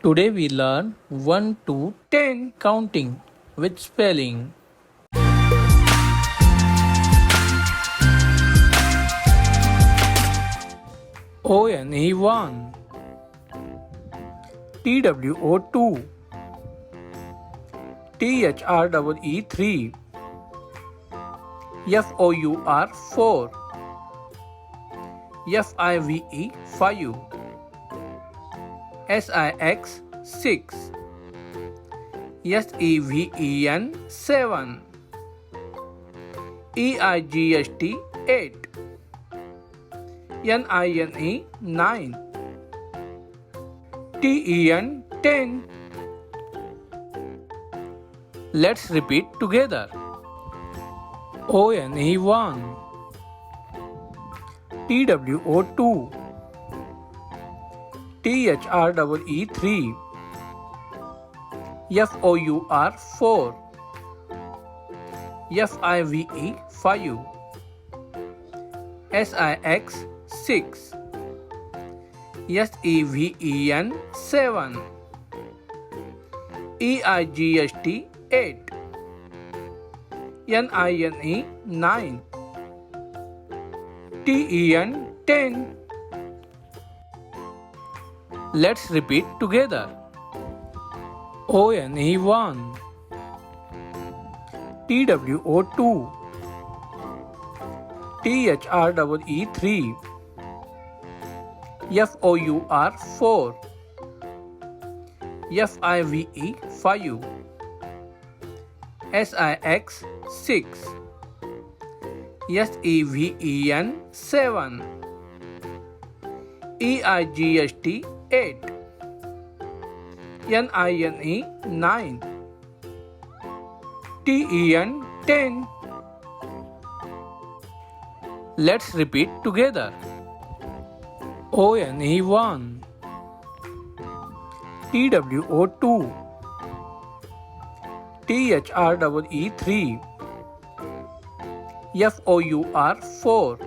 Today we learn 1 to 10 counting with spelling. ONE 1, TWO 2, THREE 3, FOUR 4, FIVE 5, SIX 6, SEVEN 7, EIGST 8, NINE 9, TEN 10. Let's repeat together. ONE 1, TWO 2, THREE 3, FOUR 4, FIVE 5, SIX 6, SEVEN 7, EIGST 8, NINE 9, TEN 10. Let's repeat together. ONE 1, TWO 2, THREE 3, FOUR 4, FIVE 5, SIX 6, SEVEN 7, EIGST 8, NINE 9, TEN 10. Let's repeat together. ONE 1, TWO 2, THREE 3, FOUR 4,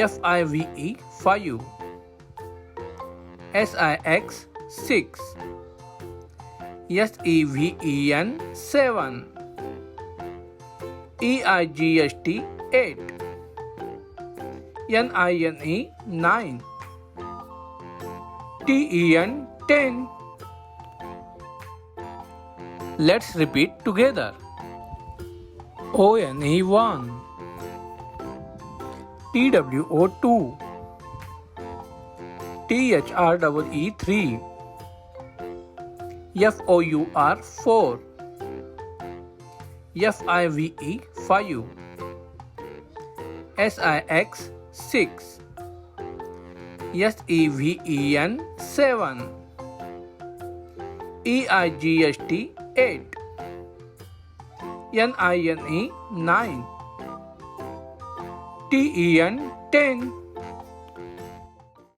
FIVE 5, SIX 6, SEVEN 7, EIGST 8, NINE 9, TEN 10. Let's repeat together. ONE 1, TWO 2, THREE 3, FOUR 4, FIVE 5, SIX 6, SEVEN 7, EIGST 8, NINE 9, TEN 10.